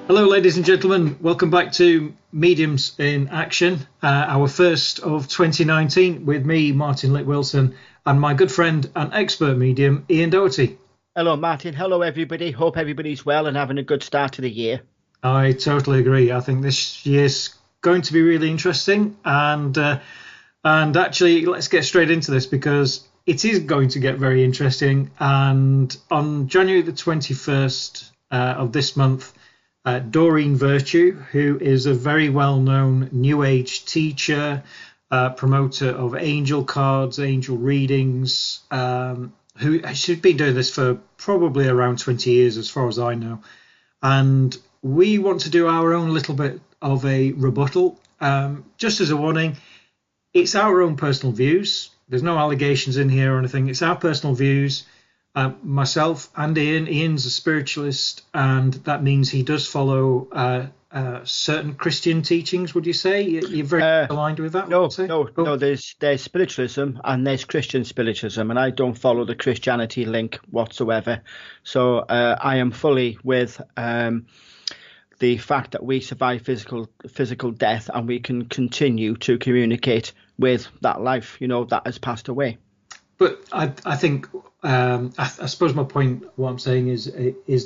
Hello, ladies and gentlemen. Welcome back to Mediums in Action, our first of 2019, with me, Martin Litt-Wilson, and my good friend and expert medium, Ian Doherty. Hello, Martin. Hello, everybody. Hope everybody's well and having a good start to the year. I totally agree. I think this year's going to be really interesting, and actually, let's get straight into this because it is going to get very interesting. And on January the 21st of this month, Doreen Virtue, who is a very well-known New Age teacher, promoter of angel cards, angel readings, who she's been doing this for probably around 20 years, as far as I know. And we want to do our own little bit of a rebuttal. Just as a warning, it's our own personal views. There's no allegations in here or anything. It's our personal views. Myself and Ian. Ian's a spiritualist, and that means he does follow certain Christian teachings. Would you say you're very aligned with that? No. There's spiritualism and there's Christian spiritualism, and I don't follow the Christianity link whatsoever. So I am fully with the fact that we survive physical death, and we can continue to communicate with that life, that has passed away. But I think I suppose my point, what I'm saying is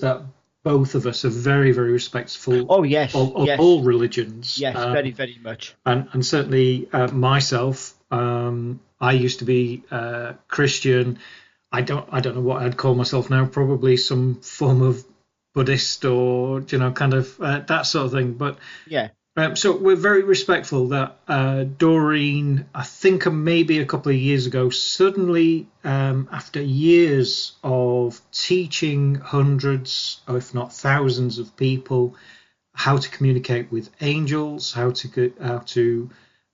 that both of us are very, very respectful. Oh yes, of all religions. Yes, very, very much. And certainly myself, I used to be Christian. I don't know what I'd call myself now. Probably some form of Buddhist or kind of that sort of thing. But yeah. So we're very respectful that Doreen, I think maybe a couple of years ago, suddenly, after years of teaching hundreds, or if not thousands of people how to communicate with angels, how to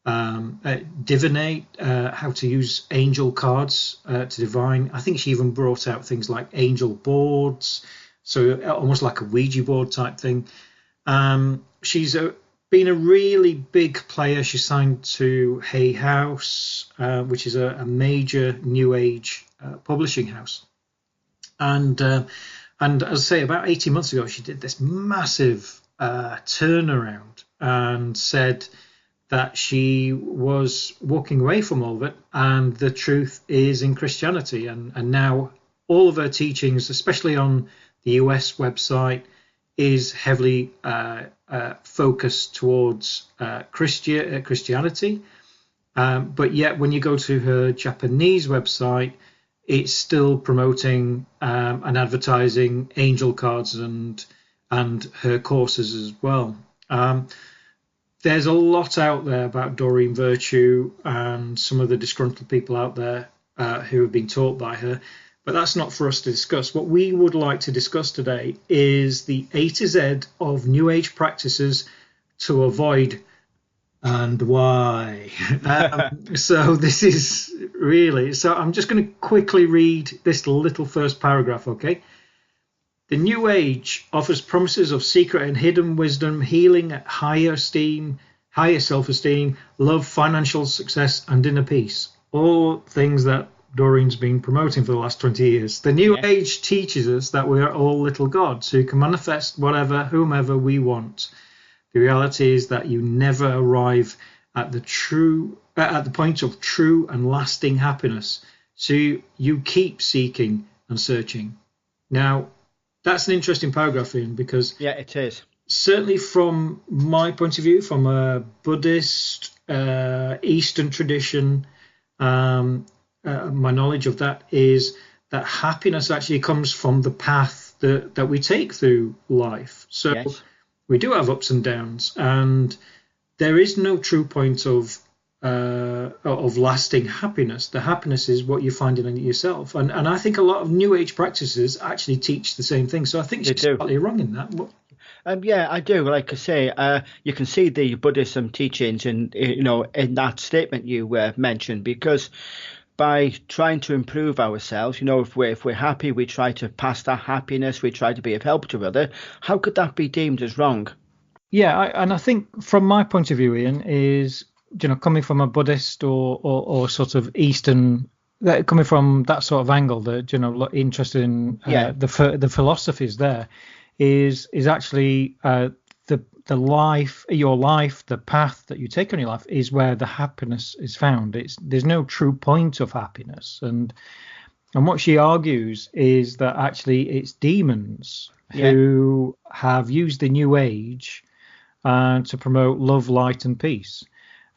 divinate, how to use angel cards to divine. I think she even brought out things like angel boards, so almost like a Ouija board type thing. She's been a really big player. She signed to Hay House, which is a major New Age publishing house. And as I say, about 18 months ago, she did this massive turnaround and said that she was walking away from all of it, and the truth is in Christianity. And now all of her teachings, especially on the US website, is heavily focused towards Christianity. But yet when you go to her Japanese website, it's still promoting and advertising angel cards and her courses as well. There's a lot out there about Doreen Virtue and some of the disgruntled people out there who have been taught by her. But that's not for us to discuss. What we would like to discuss today is the A to Z of New Age practices to avoid and why. So this is really... So I'm just going to quickly read this little first paragraph, okay? The New Age offers promises of secret and hidden wisdom, healing, higher esteem, higher self-esteem, love, financial success, and inner peace. All things that Doreen's been promoting for the last 20 years. The New Age teaches us that we are all little gods who can manifest whomever we want. The reality is that you never arrive at the point of true and lasting happiness. So you keep seeking and searching. Now, that's an interesting paragraph, Ian, because it is. Certainly from my point of view, from a Buddhist Eastern tradition, my knowledge of that is that happiness actually comes from the path that we take through life. So we do have ups and downs, and there is no true point of lasting happiness. The happiness is what you find in yourself, and I think a lot of New Age practices actually teach the same thing. So I think she's slightly wrong in that. Yeah, I do. Like I say, you can see the Buddhism teachings in that statement you mentioned, because by trying to improve ourselves, if we're happy, we try to pass that happiness, we try to be of help to others. How could that be deemed as wrong? Yeah, and I think from my point of view, Ian, is coming from a Buddhist or sort of Eastern, coming from that sort of angle, that interested in the philosophies there, is actually the life, your life, the path that you take on your life is where the happiness is found. There's no true point of happiness, and what she argues is that actually it's demons who have used the New Age to promote love, light, and peace.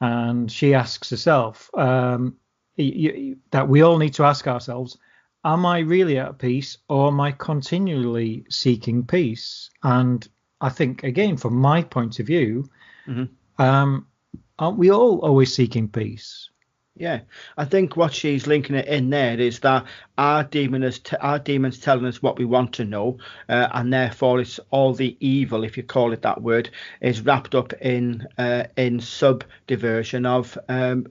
And she asks herself that we all need to ask ourselves, am I really at peace, or am I continually seeking peace? And I think, again, from my point of view, aren't we all always seeking peace? Yeah, I think what she's linking it in there is that our demons telling us what we want to know, and therefore it's all the evil, if you call it that word, is wrapped up in subdiversion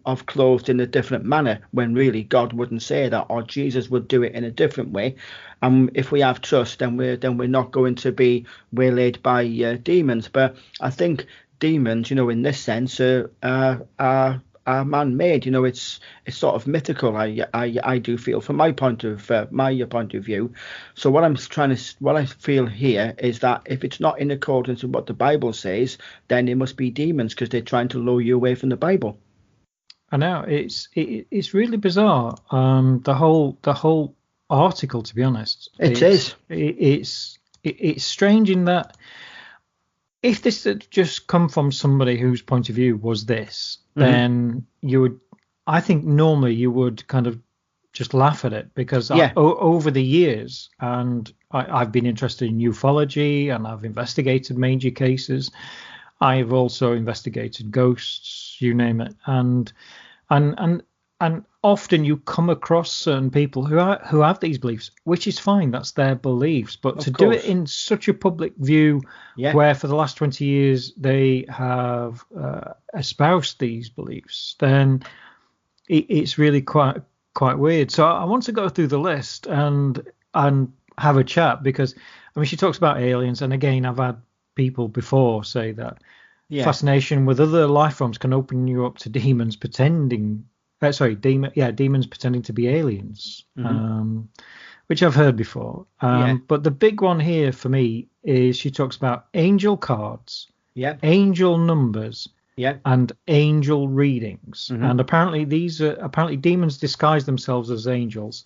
of clothed in a different manner, when really God wouldn't say that, or Jesus would do it in a different way. And if we have trust, then we're not going to be waylaid by demons. But I think demons, in this sense, are man-made. It's sort of mythical. I do feel, from my point of view. So what I feel here is that if it's not in accordance with what the Bible says, then it must be demons, because they're trying to lure you away from the Bible. I know it's really bizarre. The whole article, to be honest, it's strange in that if this had just come from somebody whose point of view was this, then I think normally you would kind of just laugh at it, because over the years, and I've been interested in ufology, and I've investigated major cases. I've also investigated ghosts, you name it, and often you come across certain people who have these beliefs, which is fine, that's their beliefs. But to do it in such a public view, where for the last 20 years they have espoused these beliefs, then it's really quite weird. So I want to go through the list and have a chat, because she talks about aliens, and again, I've had people before say that fascination with other life forms can open you up to demons pretending. Demons pretending to be aliens, which I've heard before. But the big one here for me is she talks about angel cards, angel numbers, and angel readings. And apparently demons disguise themselves as angels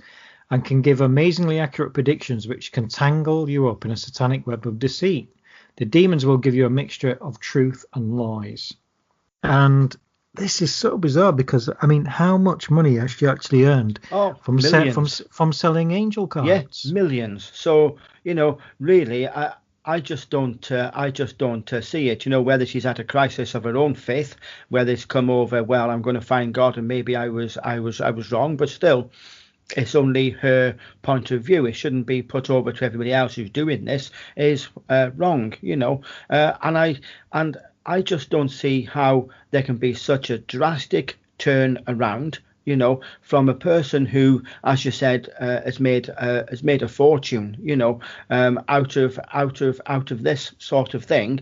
and can give amazingly accurate predictions, which can tangle you up in a satanic web of deceit. The demons will give you a mixture of truth and lies. And this is so bizarre, because how much money has she actually earned from selling angel cards? Yes, millions. So really, I just don't see it. Whether she's at a crisis of her own faith, whether it's come over, well, I'm going to find God, and maybe I was wrong, but still, it's only her point of view. It shouldn't be put over to everybody else who's doing this is wrong. And I just don't see how there can be such a drastic turn around, from a person who, as you said, has made a fortune, out of this sort of thing,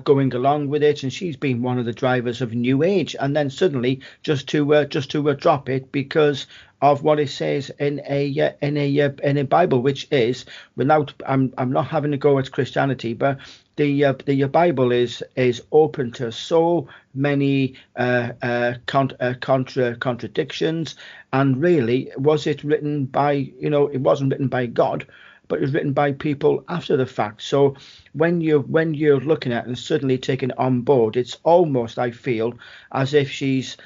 going along with it, and she's been one of the drivers of New Age, and then suddenly just to drop it because of what it says in a Bible, which is, without I'm not having to go at Christianity, but the Bible is open to so many contradictions. And really, was it written by, it wasn't written by God, but it was written by people after the fact. So when you're looking at it and suddenly taking it on board, it's almost, I feel, as if she's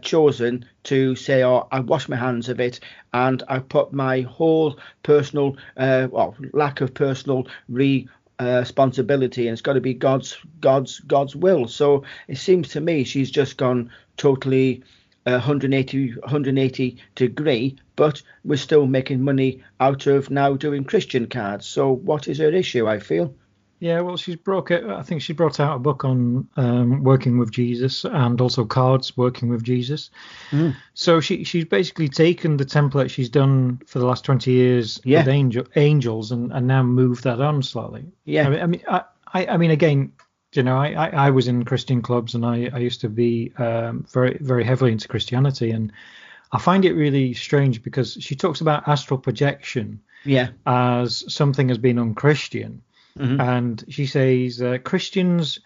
chosen to say, I wash my hands of it, and I put my whole personal lack of personal responsibility, and it's got to be God's will. So it seems to me she's just gone totally 180 degree, but we're still making money out of now doing Christian cards. So what is her issue, I feel? Yeah, well, I think she brought out a book on working with Jesus, and also cards working with Jesus. So she's basically taken the template she's done for the last 20 years with angels and now moved that on slightly. I mean, again, I was in Christian clubs, and I used to be very, very heavily into Christianity, and I find it really strange because she talks about astral projection as something as being unchristian. and she says Christians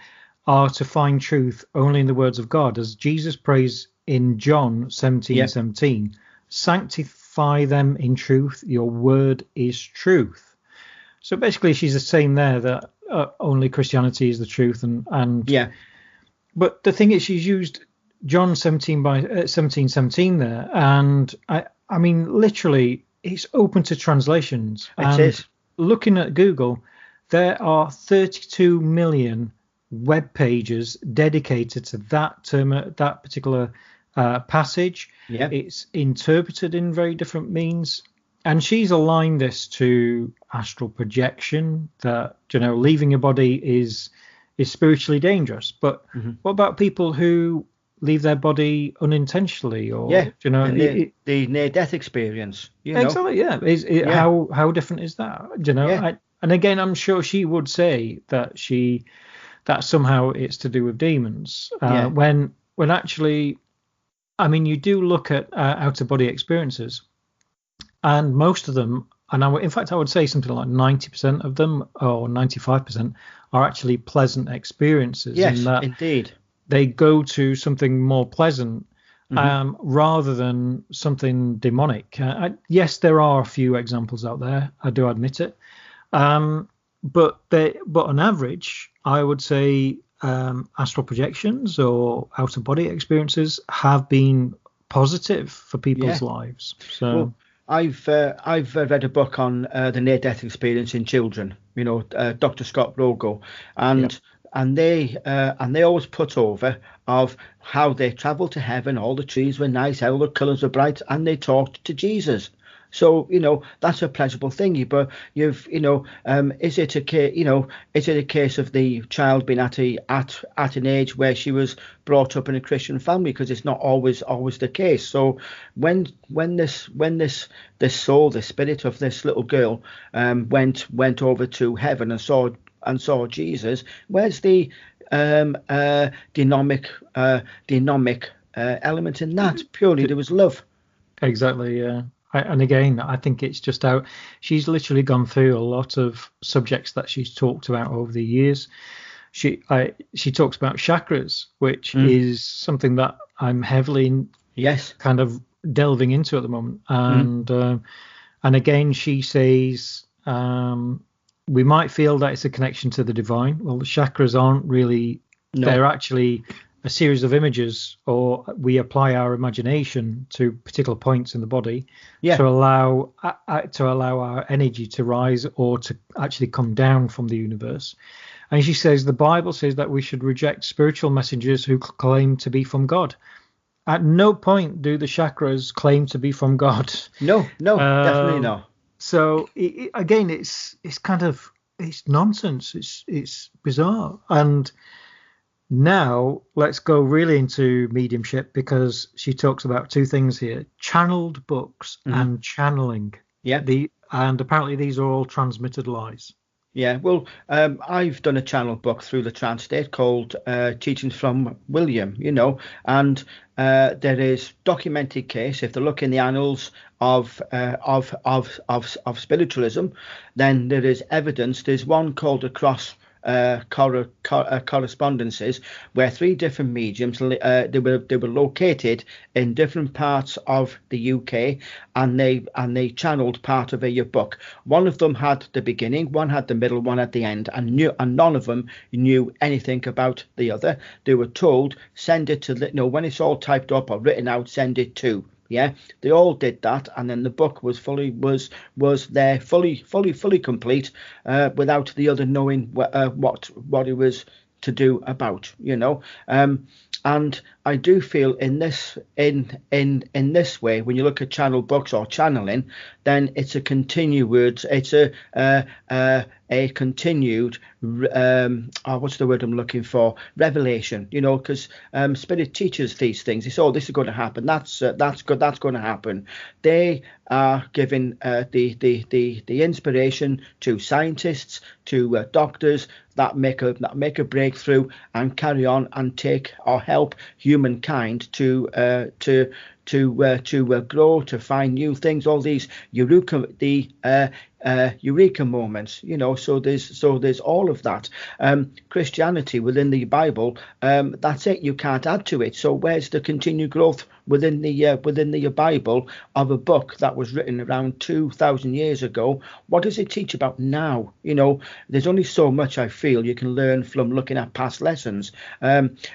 are to find truth only in the words of God, as Jesus prays in John 17:17. Sanctify them in truth. Your word is truth. So basically, she's the same there, that only Christianity is the truth, and Yeah. But the thing is, she's used John 17:17 there, and I mean, literally, it's open to translations. It is. Looking at Google, there are 32 million web pages dedicated to that term, that particular passage. Yeah. It's interpreted in very different means, and she's aligned this to astral projection, that leaving your body is spiritually dangerous. But what about people who leave their body unintentionally, or the near-death experience? Exactly. How different is that? And again, I'm sure she would say that somehow it's to do with demons. When actually, I mean, you do look at out-of-body experiences, and most of them, and in fact, I would say something like 90% of them, or 95%, are actually pleasant experiences. Yes, in that indeed. They go to something more pleasant rather than something demonic. Yes, there are a few examples out there. I do admit it. But on average, I would say astral projections or out-of-body experiences have been positive for people's lives. So. Well, I've read a book on the near-death experience in children. Dr. Scott Rogo, and they always put over of how they travelled to heaven. All the trees were nice, all the colours were bright, and they talked to Jesus. So that's a pleasurable thing. But is it a case of the child being at an age where she was brought up in a Christian family? Because it's not always the case. So when this soul, the spirit of this little girl, went over to heaven and saw Jesus, where's the dynamic element in that? Purely there was love. Exactly. Yeah. And again, I think it's just how she's literally gone through a lot of subjects that she's talked about over the years. She talks about chakras, which is something that I'm heavily kind of delving into at the moment. And again, she says we might feel that it's a connection to the divine. Well, the chakras aren't really. No. They're actually a series of images, or we apply our imagination to particular points in the body to allow our energy to rise or to actually come down from the universe. And she says the Bible says that we should reject spiritual messengers who claim to be from God. At no point do the chakras claim to be from God. No, definitely not. So again, it's nonsense. It's bizarre. And now let's go really into mediumship, because she talks about two things here: channeled books and channeling. Yeah. And apparently these are all transmitted lies. Yeah, well, I've done a channel book through the trance state called Teachings from William, and there is documented case. If they look in the annals of spiritualism, then there is evidence. There's one called Across Correspondences, where three different mediums they were located in different parts of the UK, and they channeled part of a book. One of them had the beginning, one had the middle, one at the end, and none of them knew anything about the other. They were told, send it to when it's all typed up or written out, send it to. Yeah, they all did that, and then the book was fully complete, without the other knowing what it was to do about, and I do feel in this way, when you look at channel books or channeling, then it's a continued what's the word I'm looking for? Revelation, because spirit teaches these things. They say, this is going to happen. That's good. That's going to happen. They are giving the inspiration to scientists, to doctors that make a breakthrough and carry on and take or help humankind to grow, to find new things. All these eureka moments, so there's all of that. Christianity within the Bible, that's it, you can't add to it. So where's the continued growth within the Bible of a book that was written around 2,000 years ago? What does it teach about now? There's only so much I feel you can learn from looking at past lessons,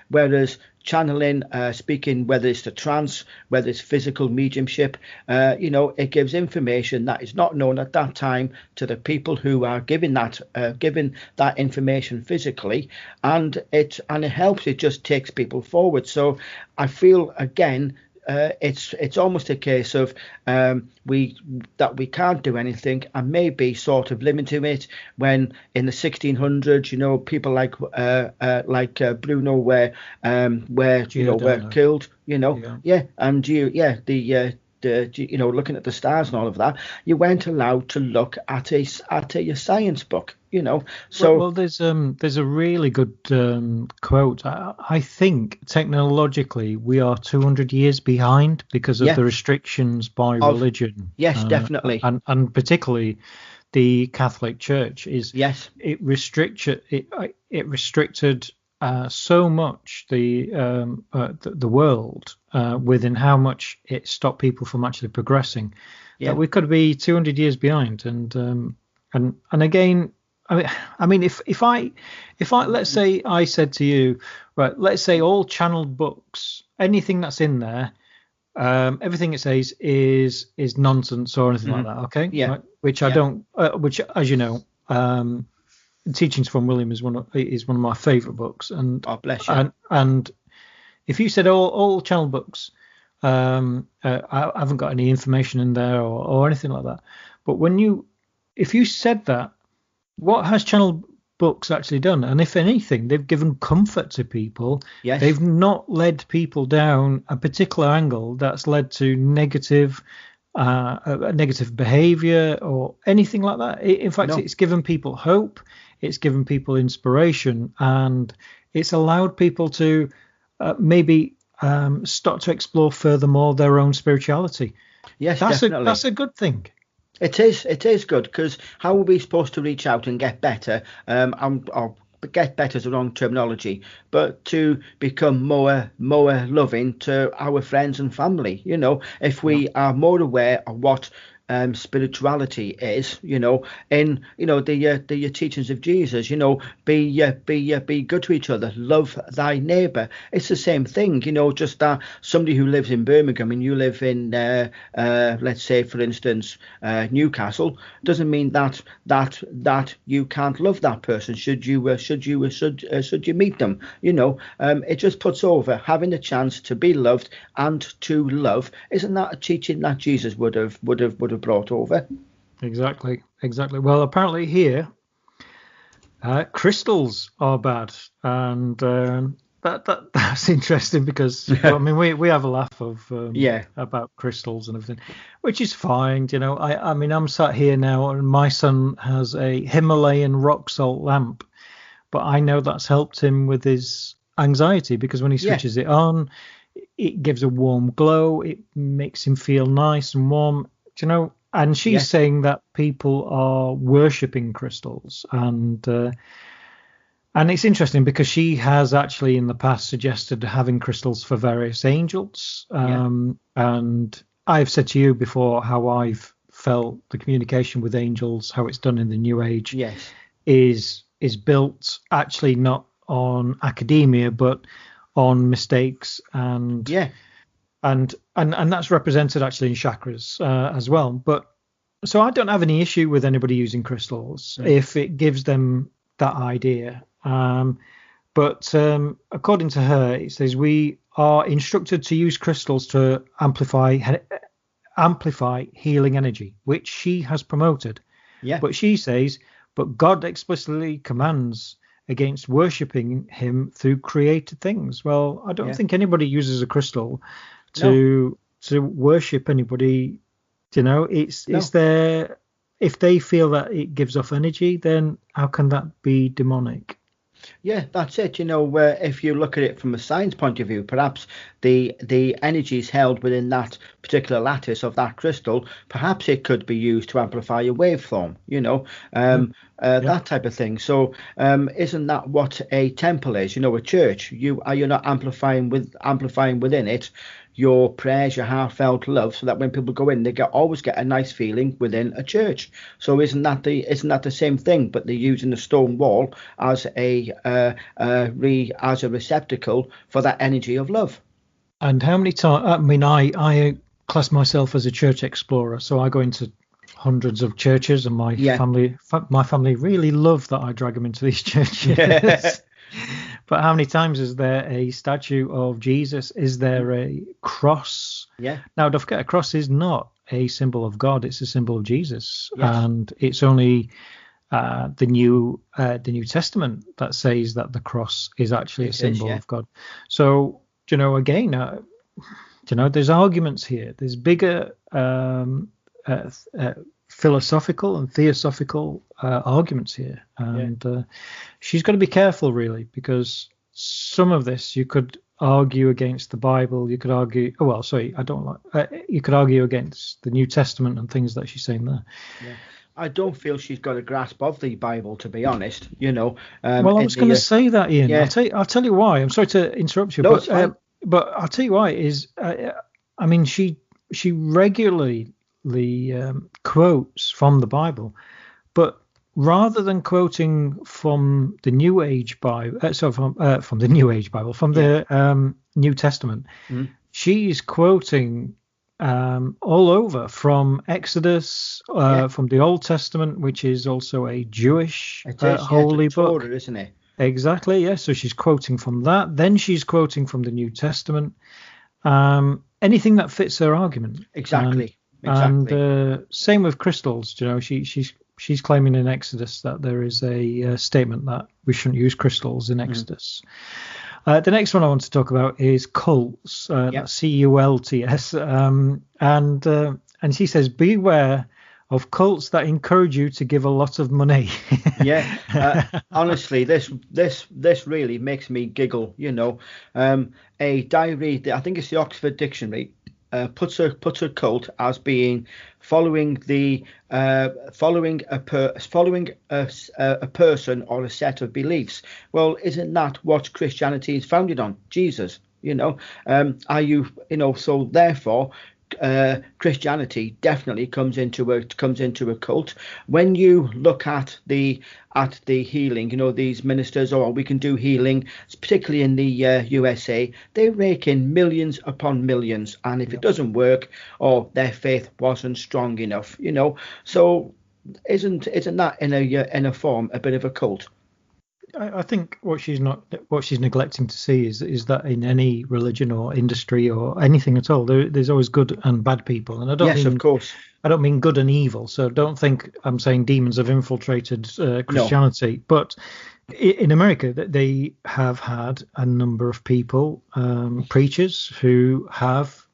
whereas channeling, speaking, whether it's the trance, whether it's physical mediumship, it gives information that is not known at that time to the people who are giving that information physically, and it helps. It just takes people forward. So I feel, again, it's almost a case of we can't do anything, and maybe sort of limiting it. When in the 1600s, people like Bruno were killed. Looking at the stars and all of that, you weren't allowed to look at a science book. So well, there's a really good quote. I think technologically we are 200 years behind because of the restrictions by religion. Yes, definitely, and particularly the Catholic Church it restricted so much the world within how much it stopped people from actually progressing. That we could be 200 years behind, and again. I mean, if I let's say I said to you, right, let's say all channeled books, anything that's in there, everything it says is nonsense or anything like that, okay? Yeah. Right? Which I don't, which, as you know, Teachings from William is one of my favourite books, and oh, bless you. And if you said all channeled books, I haven't got any information in there or anything like that, but if you said that. What has channel books actually done? And if anything, they've given comfort to people. Yes. They've not led people down a particular angle that's led to negative behavior or anything like that. In fact, It's given people hope. It's given people inspiration, and it's allowed people to maybe start to explore furthermore their own spirituality. Yes, definitely. That's a good thing. It is good, because how are we supposed to reach out and get better? Get better is the wrong terminology, but to become more loving to our friends and family. If we are more aware of what spirituality is, in the teachings of Jesus, be good to each other, love thy neighbour. It's the same thing, just that somebody who lives in Birmingham and you live in let's say, for instance, Newcastle, doesn't mean that you can't love that person should you meet them. It just puts over having the chance to be loved and to love. Isn't that a teaching that Jesus would have brought over? Exactly. Well, apparently here crystals are bad, and that's interesting, because I mean we have a laugh of about crystals and everything, which is fine. I mean, I'm sat here now and my son has a Himalayan rock salt lamp, but I know that's helped him with his anxiety, because when he switches it on, it gives a warm glow. It makes him feel nice and warm. And she's saying that people are worshipping crystals, and it's interesting because she has actually in the past suggested having crystals for various angels. And I've said to you before how I've felt the communication with angels, how it's done in the New Age, is built actually not on academia but on mistakes and and that's represented actually in chakras as well. But so I don't have any issue with anybody using crystals if it gives them that idea. But according to her, it says we are instructed to use crystals to amplify healing energy, which she has promoted. But she says, but God explicitly commands against worshipping him through created things. Well, I don't think anybody uses a crystal to worship anybody. It's there. If they feel that it gives off energy, then how can that be demonic? Yeah, that's it. If you look at it from a science point of view, perhaps the energies held within that particular lattice of that crystal, perhaps it could be used to amplify a waveform. Mm. Yeah. That type of thing. So, isn't that what a temple is? A church. You're not amplifying within it your prayers, your heartfelt love, so that when people go in, they always get a nice feeling within a church. So isn't that the same thing? But they're using the stone wall as as a receptacle for that energy of love. And how many times? I mean, I class myself as a church explorer, so I go into hundreds of churches, and my family really love that I drag them into these churches. Yeah. But how many times is there a statue of Jesus? Is there a cross? Yeah. Now, don't forget, a cross is not a symbol of God; it's a symbol of Jesus, Yes. and it's only the New Testament that says that the cross is actually a symbol of God. So, again, there's arguments here. There's bigger philosophical and theosophical arguments here, and she's got to be careful, really, because some of this you could argue against the Bible. You could argue, you could argue against the New Testament and things that she's saying there. Yeah. I don't feel she's got a grasp of the Bible, to be honest. Well, I was going to say that, Ian. Yeah. I'll tell you why. I'm sorry to interrupt you, No, it's fine. But I'll tell you why. I mean, she regularly quotes from the Bible, but rather than quoting from the New Age Bible, from the New Age Bible, from the New Testament, she's quoting all over, from Exodus, from the Old Testament, which is also a Jewish holy book, Torah, isn't it? Exactly, yeah. So she's quoting from that. Then she's quoting from the New Testament. Anything that fits her argument. Exactly. And same with crystals. She's claiming in Exodus that there is a statement that we shouldn't use crystals in Exodus. The next one I want to talk about is cults. That's cults. And she says, beware of cults that encourage you to give a lot of money. Honestly, this really makes me giggle. A diary, I think it's the Oxford Dictionary, puts a cult as being following a person or a set of beliefs. Well, isn't that what Christianity is founded on? Jesus. So therefore, Christianity definitely comes into a cult. When you look at the healing, these ministers, we can do healing, particularly in the USA, they rake in millions upon millions, and if it doesn't work, or their faith wasn't strong enough, so isn't that in a form a bit of a cult? I think what she's neglecting to see is that in any religion or industry or anything at all, there's always good and bad people, and of course, I don't mean good and evil. So don't think I'm saying demons have infiltrated Christianity. No. But in America, they have had a number of people, preachers, who have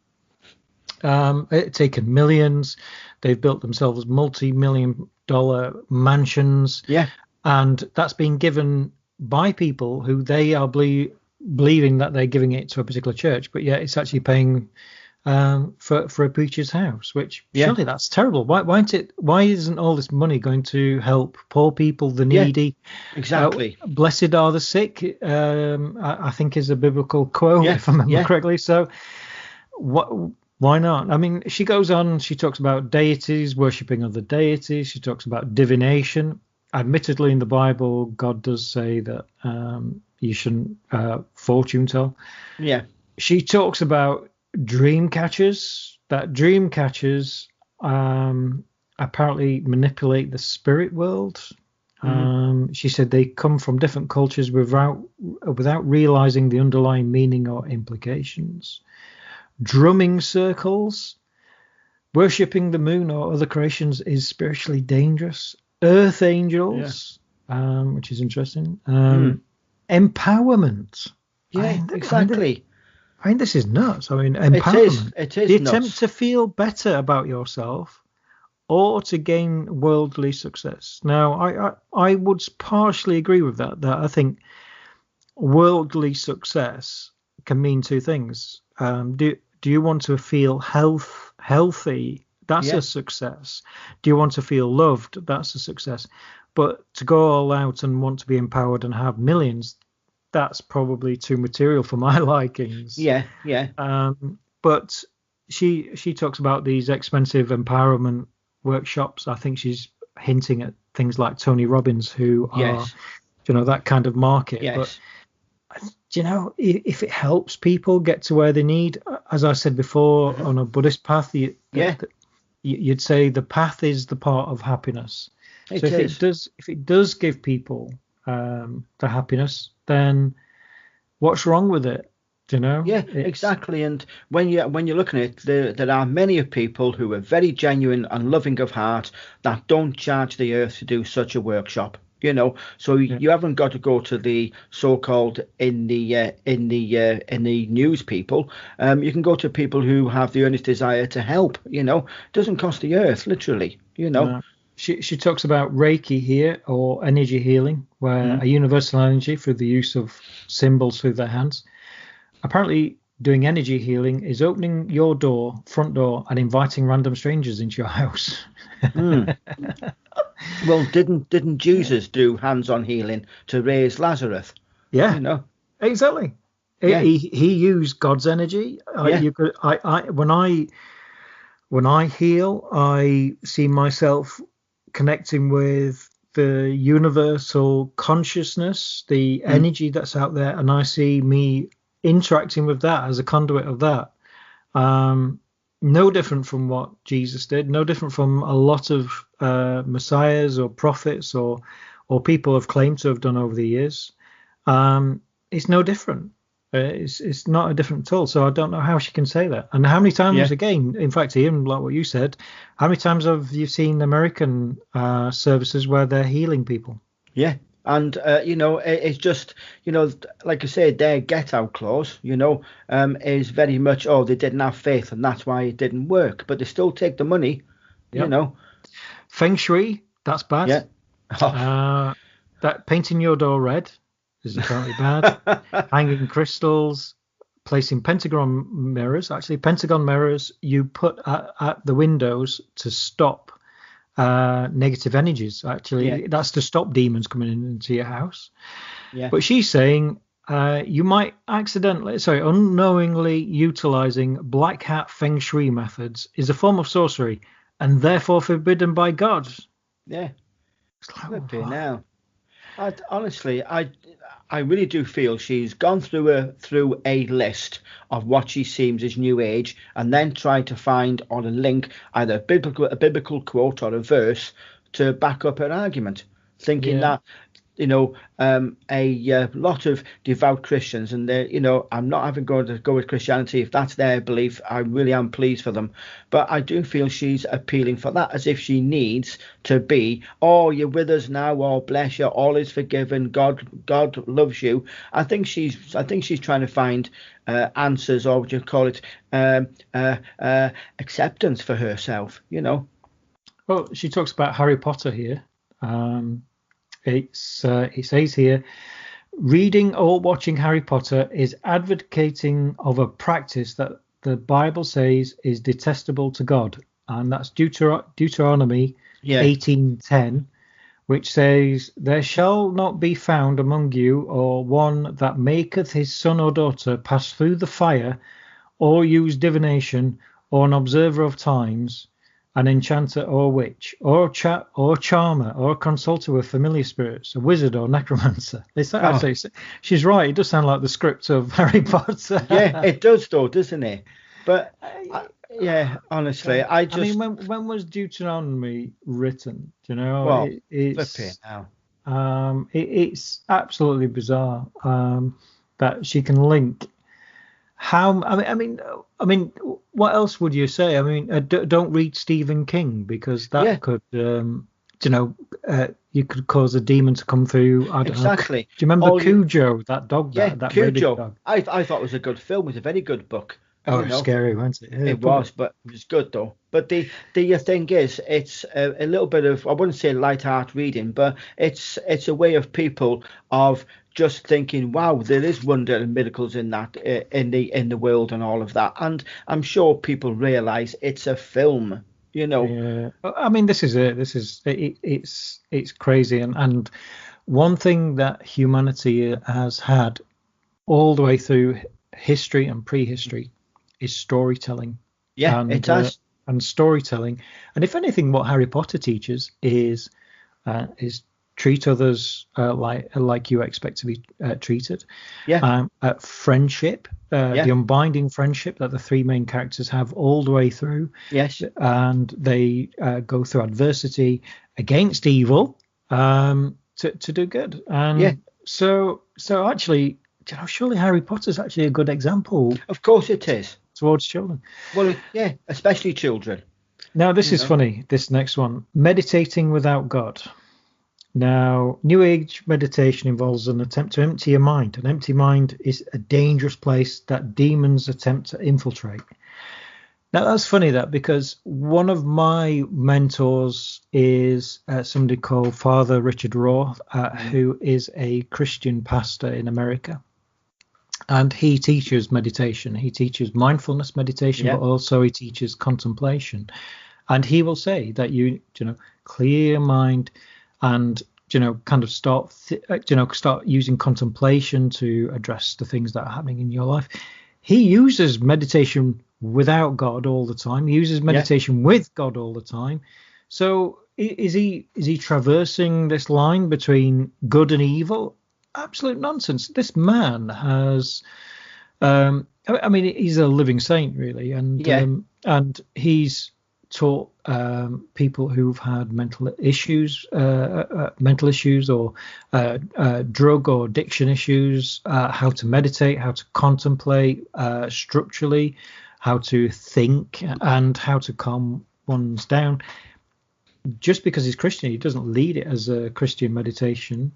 taken millions. They've built themselves multi-million-dollar mansions. Yeah. And that's been given by people who they are believing that they're giving it to a particular church, but yet it's actually paying for a preacher's house, which surely that's terrible. Why isn't all this money going to help poor people, the needy? Exactly. Blessed are the sick, I think is a biblical quote, if I remember correctly. So why not? I mean, she goes on, she talks about deities, worshipping other deities. She talks about divination. Admittedly, in the Bible, God does say that you shouldn't fortune tell. Yeah. She talks about dream catchers, that dream catchers apparently manipulate the spirit world. She said they come from different cultures without realizing the underlying meaning or implications. Drumming circles, worshipping the moon or other creations is spiritually dangerous. Earth angels, which is interesting. Empowerment. Exactly. I mean, this is nuts. I mean, empowerment. It is the nuts. attempt to feel better about yourself or to gain worldly success. Now, I would partially agree with that I think worldly success can mean two things. Do you want to feel healthy? That's a success. Do you want to feel loved? That's a success. But to go all out and want to be empowered and have millions, that's probably too material for my likings. Yeah. But she talks about these expensive empowerment workshops. I think she's hinting at things like Tony Robbins, who are, that kind of market. Yes. But, if it helps people get to where they need, as I said before, on a Buddhist path, you'd say the path is the part of happiness. If it does give people the happiness, then what's wrong with it? Exactly. And when you're looking at it, there are many people who are very genuine and loving of heart that don't charge the earth to do such a workshop. So you haven't got to go to the so-called in the news people. You can go to people who have the earnest desire to help. It doesn't cost the earth, literally. She talks about Reiki here, or energy healing, where a universal energy through the use of symbols through their hands. Apparently, doing energy healing is opening your front door, and inviting random strangers into your house. Well, didn't Jesus do hands-on healing to raise Lazarus? Yeah, exactly. Yeah. He used God's energy. When I heal, I see myself connecting with the universal consciousness, the energy that's out there, and I see me interacting with that as a conduit of that. No different from what Jesus did, no different from a lot of messiahs or prophets or people have claimed to have done over the years. It's no different. It's not a different at all. So I don't know how she can say that. And how many times, again, in fact, Ian, like what you said, how many times have you seen American services where they're healing people? Yeah. And, it's just, like I said, their get out clause, is very much, they didn't have faith and that's why it didn't work. But they still take the money, Feng Shui, that's bad. Yeah. That painting your door red is apparently bad. Hanging crystals, placing pentagon mirrors. Actually, pentagon mirrors you put at the windows to stop negative energies. Actually, that's to stop demons coming into your house. But she's saying you might unknowingly utilizing black hat feng shui methods is a form of sorcery and therefore forbidden by God. Now I really do feel she's gone through a list of what she seems as New Age, and then tried to find on a link either a biblical quote or a verse to back up her argument, thinking that a lot of devout Christians, and I'm not having going to go with Christianity if that's their belief. I really am pleased for them, but I do feel she's appealing for that, as if she needs to be, you're with us now, bless you, all is forgiven, God loves you. I think she's trying to find answers, or would you call it acceptance for herself. Well, she talks about Harry Potter here. It says here, reading or watching Harry Potter is advocating of a practice that the Bible says is detestable to God, and that's Deuteronomy 18:10, which says, "There shall not be found among you or one that maketh his son or daughter pass through the fire, or use divination, or an observer of times, an enchanter or witch, or charmer, or a consulter with familiar spirits, a wizard or necromancer." She's right. It does sound like the script of Harry Potter. Yeah, it does though, doesn't it? But honestly, when was Deuteronomy written? It's now. It's absolutely bizarre that she can link. How? I mean, what else would you say? I mean, don't read Stephen King, because that could, you could cause a demon to come through. I don't know. Do you remember Cujo, that dog? That Cujo. dog? I thought it was a good film. It was a very good book. Oh, scary, wasn't it? Yeah, It was, but it was good though. But the thing is, it's a little bit of, I wouldn't say light art reading, but it's a way of people of just thinking, wow, there is wonder and miracles in that in the world and all of that. And I'm sure people realise it's a film, Yeah, I mean, this is it. It's crazy, and one thing that humanity has had all the way through history and prehistory is storytelling. Yeah, it has. And storytelling. And if anything, what Harry Potter teaches is treat others like you expect to be treated. Yeah. Friendship, the unbinding friendship that the three main characters have all the way through. Yes. And they go through adversity against evil to do good. And so actually, surely Harry Potter's actually a good example. Of course it is. Towards children. Well, yeah, especially children. Now, this is funny, this next one. Meditating without God. Now, New Age meditation involves an attempt to empty your mind. An empty mind is a dangerous place that demons attempt to infiltrate. Now, that's funny, because one of my mentors is somebody called Father Richard Rohr, who is a Christian pastor in America. And he teaches meditation. He teaches mindfulness meditation, but also he teaches contemplation. And he will say that you clear your mind and kind of start using contemplation to address the things that are happening in your life. He uses meditation without God all the time. He uses meditation with God all the time. So is he traversing this line between good and evil? Absolute nonsense. This man has I mean, he's a living saint, really, and he's taught people who've had mental issues or drug or addiction issues how to meditate, how to contemplate structurally, how to think, and how to calm one's down. Just because he's Christian, he doesn't lead it as a Christian meditation.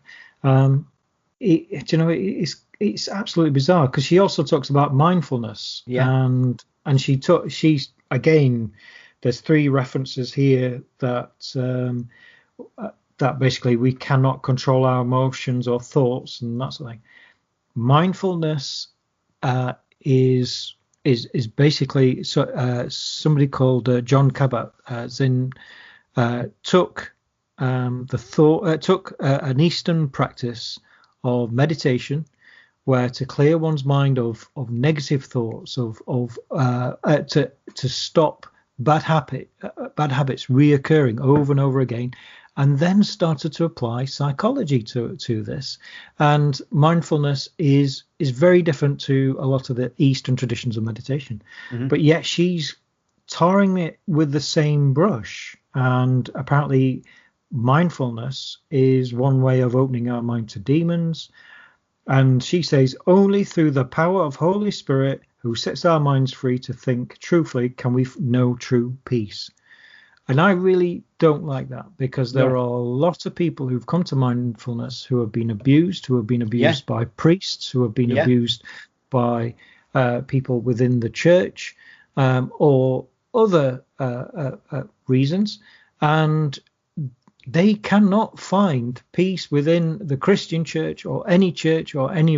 It's absolutely bizarre, because she also talks about mindfulness, and she's again, there's three references here that basically we cannot control our emotions or thoughts and that sort of thing. Mindfulness is basically somebody called John Kabat-Zinn took an Eastern practice of meditation, where to clear one's mind of negative thoughts, to stop bad habits reoccurring over and over again, and then started to apply psychology to this. And mindfulness is very different to a lot of the Eastern traditions of meditation, but yet she's tarring it with the same brush. And apparently mindfulness is one way of opening our mind to demons. And she says, only through the power of Holy Spirit, who sets our minds free to think truthfully, can we know true peace. And I really don't like that, because there are a lot of people who've come to mindfulness who have been abused, by priests, who have been abused by people within the church, or other reasons. And they cannot find peace within the Christian church or any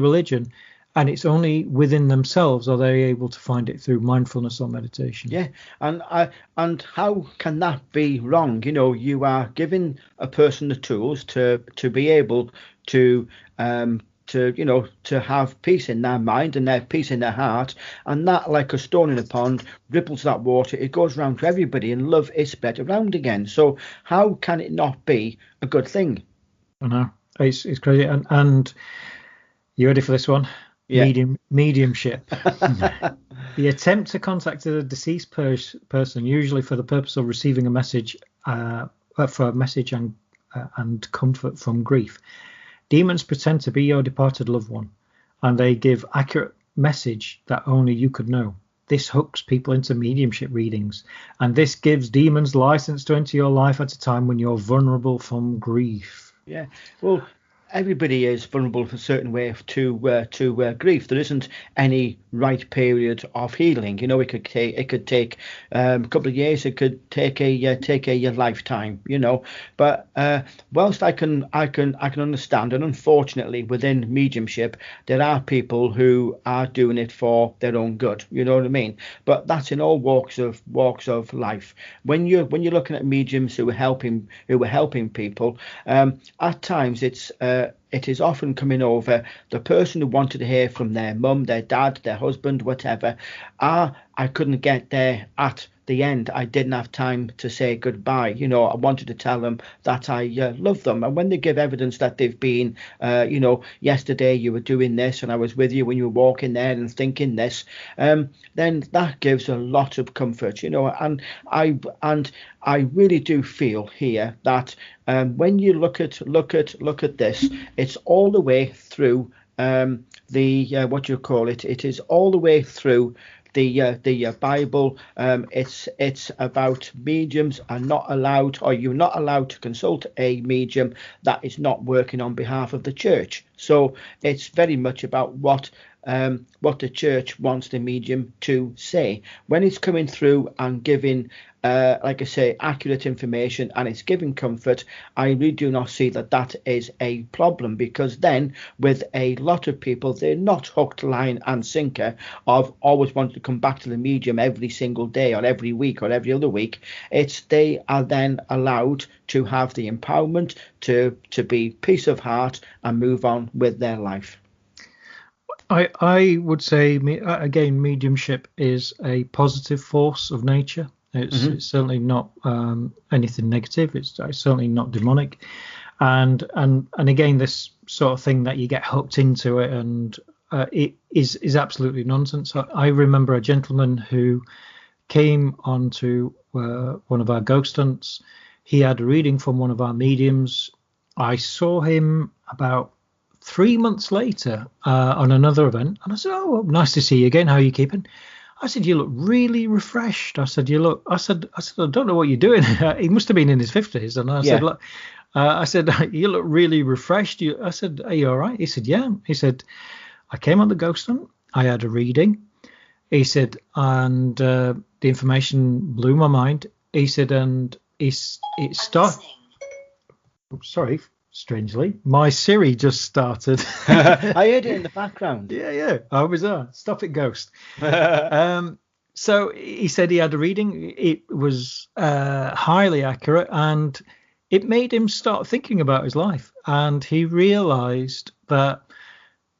religion, and it's only within themselves are they able to find it through mindfulness or meditation. Yeah, and how can that be wrong? You are giving a person the tools to be able to have peace in their mind and their peace in their heart, and that, like a stone in a pond, ripples that water. It goes around to everybody, and love is spread around again. So how can it not be a good thing? I know, it's crazy. And you ready for this one? Mediumship. The attempt to contact a deceased person, usually for the purpose of receiving a message, and comfort from grief. Demons pretend to be your departed loved one, and they give accurate message that only you could know. This hooks people into mediumship readings, and this gives demons license to enter your life at a time when you're vulnerable from grief. Yeah, well, everybody is vulnerable in a certain way to grief. There isn't any right period of healing. It could take a couple of years. It could take a lifetime. But whilst I can understand, and unfortunately within mediumship there are people who are doing it for their own good. You know what I mean? But that's in all walks of life. When you're looking at mediums who are helping people, at times it is often coming over the person who wanted to hear from their mum, their dad, their husband, whatever. I couldn't get there at the end. I didn't have time to say goodbye. I wanted to tell them that I love them. And when they give evidence that they've been, yesterday you were doing this and I was with you when you were walking there and thinking this, then that gives a lot of comfort, and I really do feel here that when you look at this, it's all the way through what you call it. It is all the way through the Bible. It's about mediums are not allowed, or you're not allowed to consult a medium that is not working on behalf of the church. So it's very much about what the church wants the medium to say. When it's coming through and giving, like I say, accurate information and it's giving comfort, I really do not see that is a problem, because then with a lot of people, they're not hooked, line and sinker of always wanting to come back to the medium every single day or every week or every other week. They are then allowed to have the empowerment to be peace of heart and move on with their life. I would say, again, mediumship is a positive force of nature. It's certainly not anything negative. It's certainly not demonic. And again, this sort of thing that you get hooked into it, and it is absolutely nonsense. I remember a gentleman who came onto one of our ghost hunts. He had a reading from one of our mediums. I saw him about 3 months later on another event, and I said, "Oh, well, nice to see you again. How are you keeping?" I said, "You look really refreshed." I said, I said, "I don't know what you're doing." He must have been in his 50s, and I said, "Look," I said, "You look really refreshed." I said, "Are you all right?" He said, "Yeah." He said, "I came on the ghost hunt. I had a reading." He said, "And the information blew my mind." He said, "And it started." Oh, sorry. Strangely, my Siri just started. I heard it in the background. Yeah. How bizarre. Stop it, ghost. So he said he had a reading. It was highly accurate, and it made him start thinking about his life. And he realized that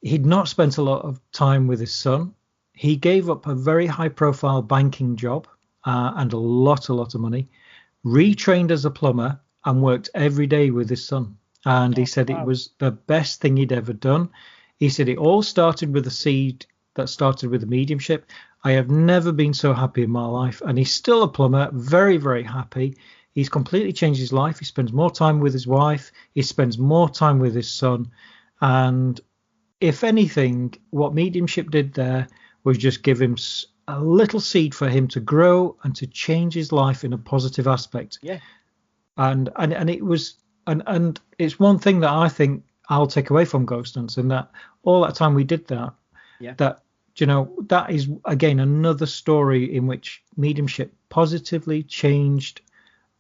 he'd not spent a lot of time with his son. He gave up a very high-profile banking job and a lot of money, retrained as a plumber, and worked every day with his son. And he said it was the best thing he'd ever done. He said it all started with a seed that started with a mediumship. I have never been so happy in my life. And he's still a plumber, very, very happy. He's completely changed his life. He spends more time with his wife. He spends more time with his son. And if anything, what mediumship did there was just give him a little seed for him to grow and to change his life in a positive aspect. Yeah. And it was... And it's one thing that I think I'll take away from ghost hunts, and that all that time we did that, that that is again another story in which mediumship positively changed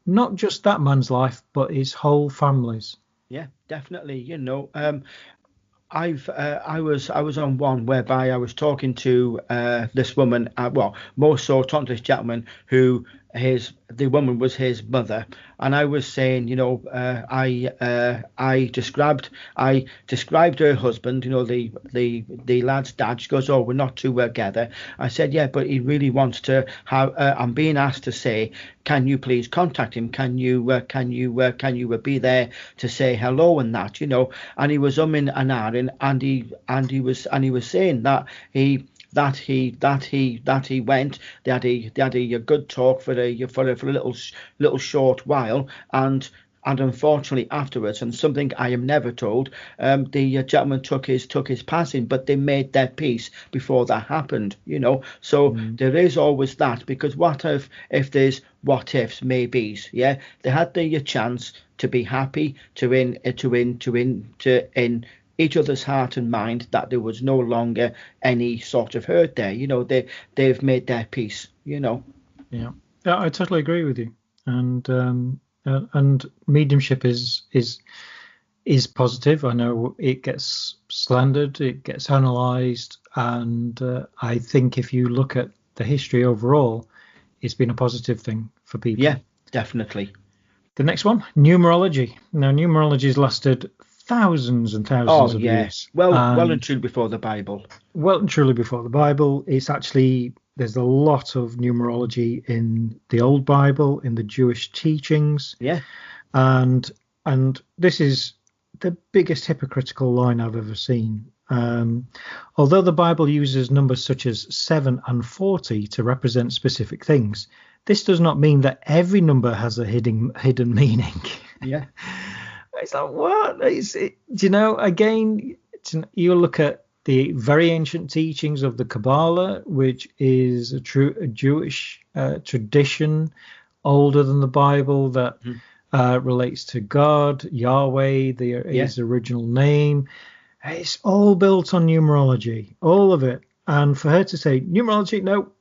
not just that man's life but his whole family's. Yeah, definitely. I was on one whereby I was talking to this woman, more so talking to this gentleman who the woman was his mother, and I was saying, I described her husband, the lad's dad. She goes, "Oh, we're not together." I said, "Yeah, but he really wants to have." I'm being asked to say, "Can you please contact him? Can you be there to say hello and that?" And he was umming and ahhing, and he was saying that he went. They had a good talk for a little short while, and unfortunately afterwards, and something I am never told, the gentleman took his passing, but they made their peace before that happened. So there is always that, because what if there's what ifs, maybes. Yeah, they had their chance to be happy, to in each other's heart and mind, that there was no longer any sort of hurt there. They've made their peace. Yeah, I totally agree with you. And mediumship is positive. I know it gets slandered, it gets analysed, and I think if you look at the history overall, it's been a positive thing for people. Yeah, definitely. The next one, numerology. Now, numerology has lasted thousands and thousands of years. Well and truly before the Bible. Well and truly before the Bible. It's actually, there's a lot of numerology in the Old Bible, in the Jewish teachings. Yeah. And this is the biggest hypocritical line I've ever seen. Although the Bible uses numbers such as 7 and 40 to represent specific things, this does not mean that every number has a hidden meaning. Yeah. It's like, what? Again, you look at the very ancient teachings of the Kabbalah, which is a Jewish tradition older than the Bible that relates to God, Yahweh, his original name. It's all built on numerology, all of it. And for her to say, numerology, no,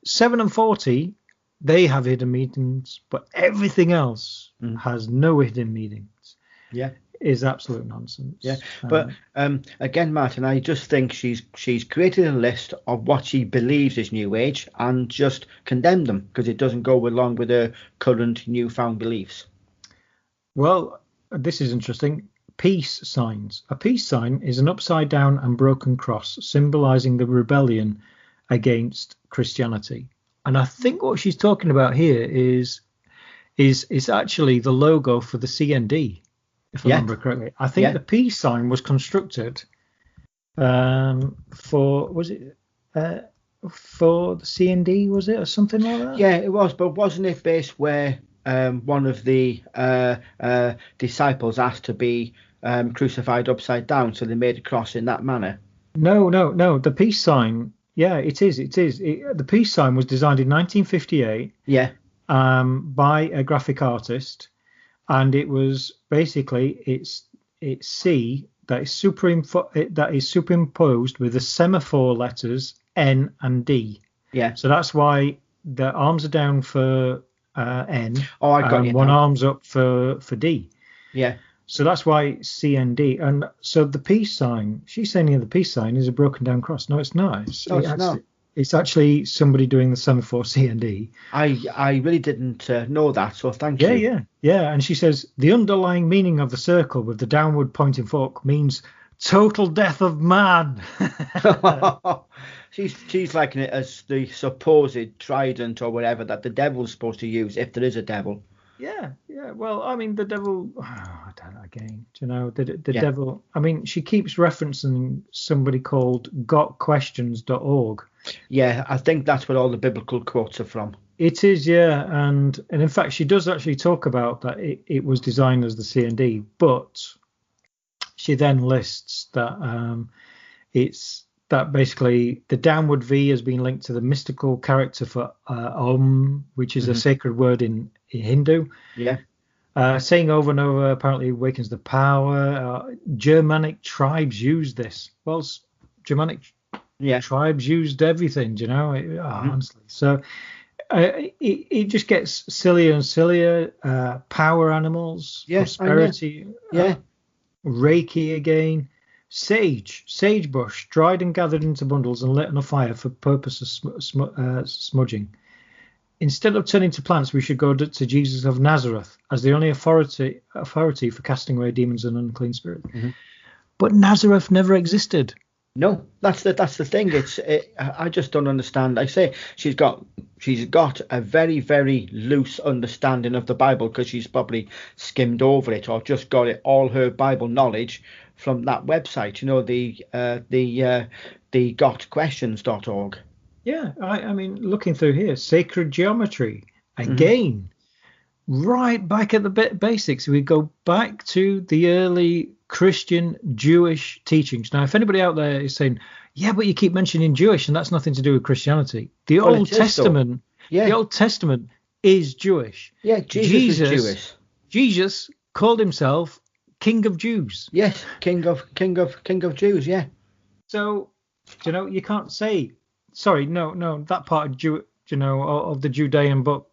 7 and 40, they have hidden meanings, but everything else has no hidden meanings. Yeah. Is absolute nonsense. Yeah, but again, Martin, I just think she's created a list of what she believes is New Age and just condemned them because it doesn't go along with her current newfound beliefs. Well, this is interesting. Peace signs. A peace sign is an upside down and broken cross symbolizing the rebellion against Christianity. And I think what she's talking about here is actually the logo for the CND. If I remember correctly, I think the peace sign was constructed for the CND, was it, or something like that? Yeah, it was, but wasn't it based where one of the disciples asked to be crucified upside down, so they made a cross in that manner? No. The peace sign, it is. The peace sign was designed in 1958. Yeah. By a graphic artist. And it was basically it's C that is superimposed with the semaphore letters N and D. Yeah. So that's why the arms are down for N. Oh, I got and you. One arm's up for D. Yeah. So that's why C and D. And so the peace sign, she's saying here the peace sign is a broken down cross. No, it's not. It's actually somebody doing the semaphore C and D. I really didn't know that, so thank you. Yeah. And she says the underlying meaning of the circle with the downward pointing fork means total death of man. She's liking it as the supposed trident or whatever that the devil's supposed to use, if there is a devil. Yeah. Well, I mean, the devil. I don't know. Again, the devil. I mean, she keeps referencing somebody called gotquestions.org. Yeah, I think that's where all the biblical quotes are from. It is, yeah, and in fact, she does actually talk about that it was designed as the CND, but she then lists that it's that basically the downward V has been linked to the mystical character for Om, which is a sacred word in Hindu. Yeah. Saying over and over apparently awakens the power. Germanic tribes use this. Well, Germanic tribes used everything, honestly. So it just gets sillier and sillier. Power animals, prosperity, Reiki again, sagebush, dried and gathered into bundles and lit on a fire for purpose of smudging. Instead of turning to plants, we should go to Jesus of Nazareth as the only authority for casting away demons and unclean spirits. But Nazareth never existed. No, that's the thing. I just don't understand. I say she's got a very, very loose understanding of the Bible because she's probably skimmed over it or just got all her Bible knowledge from that website. The gotquestions.org. Yeah, I mean, looking through here, sacred geometry again, right back at the basics. We go back to the early Christian Jewish teachings. Now, if anybody out there is saying, yeah, but you keep mentioning Jewish and that's nothing to do with Christianity, the Old Testament is Jewish. Yeah, Jesus was Jewish. Jesus called himself King of Jews. Yes, King of Jews. Yeah. So, you can't say, sorry, no, that part of of the Judean book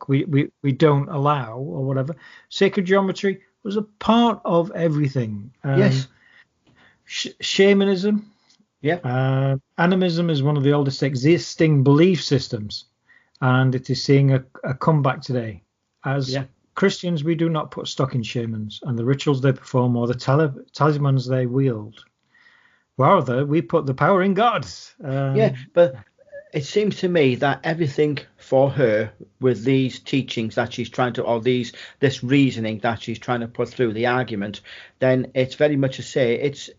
we don't allow or whatever. Sacred geometry was a part of everything. Yes. Shamanism. Yeah. Animism is one of the oldest existing belief systems, and it is seeing a comeback today. As Christians, we do not put stock in shamans and the rituals they perform or the talismans they wield. Rather, we put the power in God. But it seems to me that everything for her with these teachings that she's trying to, or this reasoning that she's trying to put through the argument, then it's very much to say it's,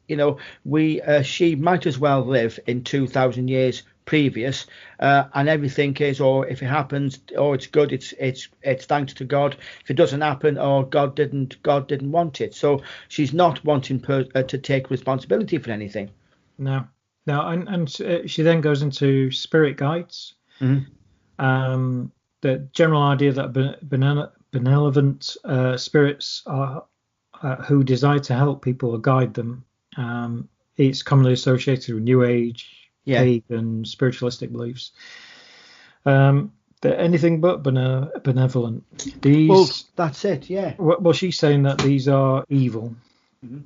she might as well live in 2,000 years previous, and everything is, or if it happens, or it's good, it's thanks to God. If it doesn't happen, or God didn't want it. So she's not wanting to take responsibility for anything. No, and she then goes into spirit guides. Mm-hmm. The general idea that benevolent spirits are who desire to help people or guide them. It's commonly associated with New Age, pagan, spiritualistic beliefs. They're anything but benevolent. That's it. Yeah. Well, she's saying that these are evil. Mm-hmm.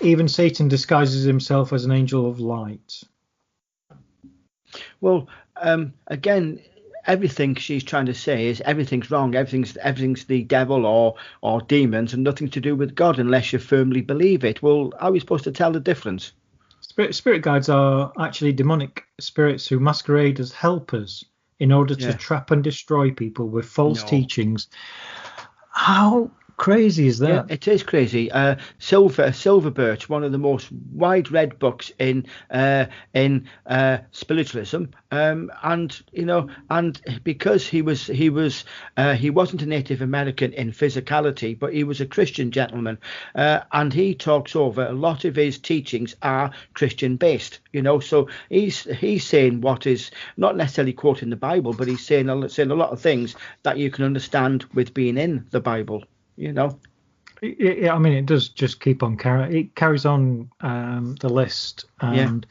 Even Satan disguises himself as an angel of light. Well, again, everything she's trying to say is everything's wrong. Everything's the devil or demons, and nothing to do with God unless you firmly believe it. Well, how are we supposed to tell the difference? Spirit guides are actually demonic spirits who masquerade as helpers in order to trap and destroy people with false teachings. How crazy is that? Yeah, it is crazy. Silver Birch, one of the most wide-read books in spiritualism, and because he wasn't a Native American in physicality, but he was a Christian gentleman, and he talks over a lot of his teachings are Christian based. So he's saying what is not necessarily quoting the Bible, but he's saying a lot of things that you can understand with being in the Bible. Yeah, I mean, it does just keep on it carries on the list, and